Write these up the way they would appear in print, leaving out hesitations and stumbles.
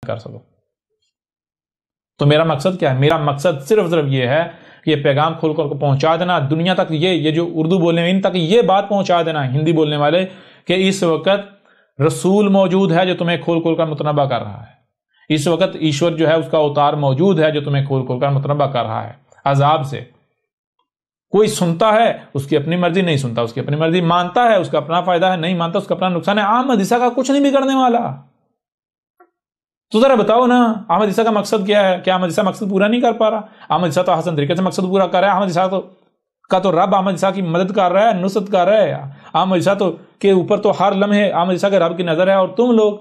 کر سکو. تو میرا مقصد کیا ہے؟ میرا مقصد صرف یہ ہے کہ یہ پیغام کھول کر پہنچا دینا دنیا تک، یہ جو اردو بولنے والے ان تک یہ بات پہنچا دینا، ہندی بولنے والے، کہ اس وقت رسول موجود ہے جو تمہیں کھول کھول کر متنبہ کر رہا ہے. اس وقت ایشور جو ہے اس کا اوتار موجود ہے جو تمہیں کھول کھول کر متنبہ کر رہا ہے عذاب سے. کوئی سنتا ہے اس کی اپنی مرضی، نہیں سنتا اس کی اپنی مرضی، مانتا ہے اس کا اپنا فائدہ ہے، نہیں مانتا اس کا اپنا نقصان ہے. احمد عیسیٰ کا کچھ نہیں بگڑنے والا. تو ذرا بتاؤ نا احمد عیسیٰ کا مقصد کیا ہے؟ کیا احمد عیسیٰ مقصد پورا نہیں کر پا رہا؟ احمد عیسیٰ تو حسن طریقے سے مقصد پورا کر رہا ہے. احمد عیسیٰ کا تو رب احمد عیسیٰ کی مدد کر رہا ہے، نصرت کر رہا ہے. احمد عیسیٰ تو کے اوپر تو ہر لمحے احمد عیسیٰ کے رب کی نظر ہے. اور تم لوگ،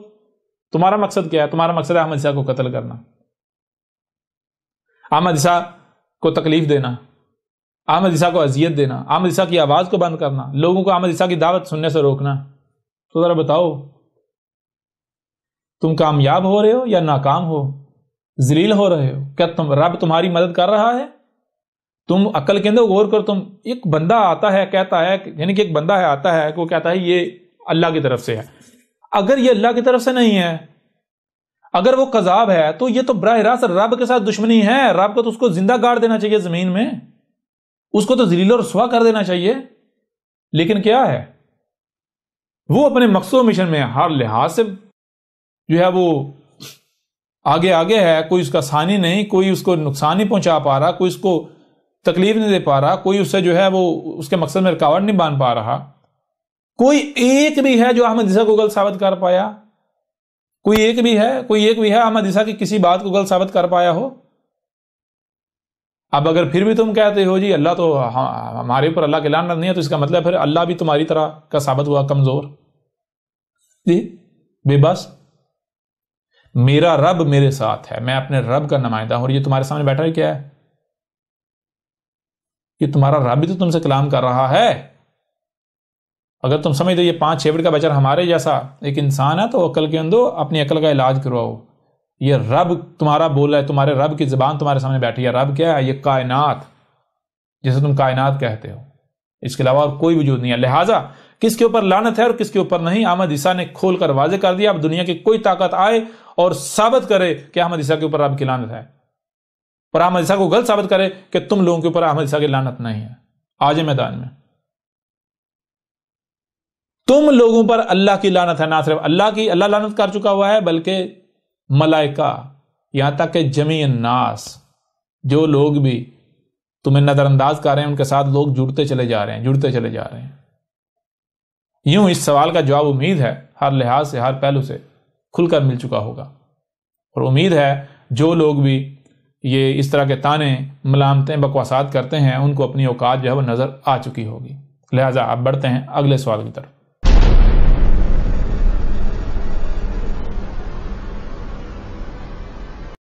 تمہارا مقصد کیا ہے؟ تمہارا مقصد ہے احمد عیسیٰ کو قتل کرنا، احمد عیسیٰ کو تکلیف دینا، احمد عیسیٰ کو اذیت دینا، احمد عیسیٰ کی آواز کو بند کرنا، لوگوں کو احمد عیسیٰ کی دعوت سننے سے روکنا. تو ذرا بتاؤ تم کامیاب ہو رہے ہو یا ناکام ہو، ذلیل ہو رہے ہو؟ کیا رب تمہاری مدد کر رہا ہے؟ تم عقل کے اندر غور کر. تم ایک بندہ آتا ہے کہتا ہے، یعنی کہ ایک بندہ ہے آتا ہے وہ کہتا ہے یہ اللہ کی طرف سے ہے. اگر یہ اللہ کی طرف سے نہیں ہے، اگر وہ قذاب ہے، تو یہ تو براہ راست رب کے ساتھ دشمنی ہے. رب کو تو اس کو زندہ گاڑ دینا چاہیے زمین میں، اس کو تو ذلیل اور رسوا کر دینا چاہیے. لیکن کیا ہے، وہ اپنے مقصد و مشن میں ہر لحاظ سے جو ہے وہ آگے ہے. کوئی اس کا ثانی نہیں، کوئی اس کو نقصان نہیں پہنچا پا رہا، کوئی اس کو تکلیف نہیں دے پا رہا، کوئی اس سے جو ہے وہ اس کے مقصد میں رکاوٹ نہیں باندھ پا رہا. کوئی ایک بھی ہے جو احمد عیسیٰ کو غلط ثابت کر پایا؟ کوئی ایک بھی ہے احمد عیسیٰ کی کسی بات کو غلط ثابت کر پایا ہو؟ اب اگر پھر بھی تم کہتے ہو جی اللہ تو ہمارے اوپر اللہ کی لعنت نہیں ہے، تو اس کا مطلب پھر اللہ بھی تمہاری طرح کا ثابت ہوا کمزور، جی بے بس. میرا رب میرے ساتھ ہے، میں اپنے رب کا نمائندہ ہوں. اور یہ تمہارے سامنے بیٹھا ہے کیا ہے؟ یہ تمہارا رب بھی تو تم سے کلام کر رہا ہے. اگر تم سمجھتے یہ 5-6 فٹ کا بچہ ہمارے جیسا ایک انسان ہے تو عقل کے اندر اپنی عقل کا علاج کرواؤ. یہ رب تمہارا بول رہا ہے، تمہارے رب کی زبان تمہارے سامنے بیٹھی ہے. رب کیا ہے؟ یہ کائنات، جسے تم کائنات کہتے ہو، اس کے علاوہ اور کوئی وجود نہیں ہے. لہٰذا کس کے اوپر لعنت ہے اور کس کے اوپر نہیں، احمد عیسیٰ نے کھول کر واضح کر دیا. اب دنیا کی کوئی طاقت آئے اور ثابت کرے کہ احمد عیسیٰ کے اوپر رب کی لعنت ہے، اور احمد عیسیٰ کو غلط ثابت کرے کہ تم لوگوں کے اوپر احمد عیسیٰ کی لعنت نہیں ہے، آج میدان میں. تم لوگوں پر اللہ کی لعنت ہے. نہ صرف اللہ لعنت کر چکا ہوا ہے، بلکہ ملائکہ، یہاں تک کہ جمیع الناس، جو لوگ بھی تمہیں نظر انداز کر رہے ہیں ان کے ساتھ لوگ جڑتے چلے جا رہے ہیں. یوں اس سوال کا جواب امید ہے ہر لحاظ سے، ہر پہلو سے کھل کر مل چکا ہوگا. اور امید ہے جو لوگ بھی یہ اس طرح کے تانے، ملامتیں، بکواسات کرتے ہیں ان کو اپنی اوقات جو ہے وہ نظر آ چکی ہوگی. لہٰذا آپ بڑھتے ہیں اگلے سوال کی طرف.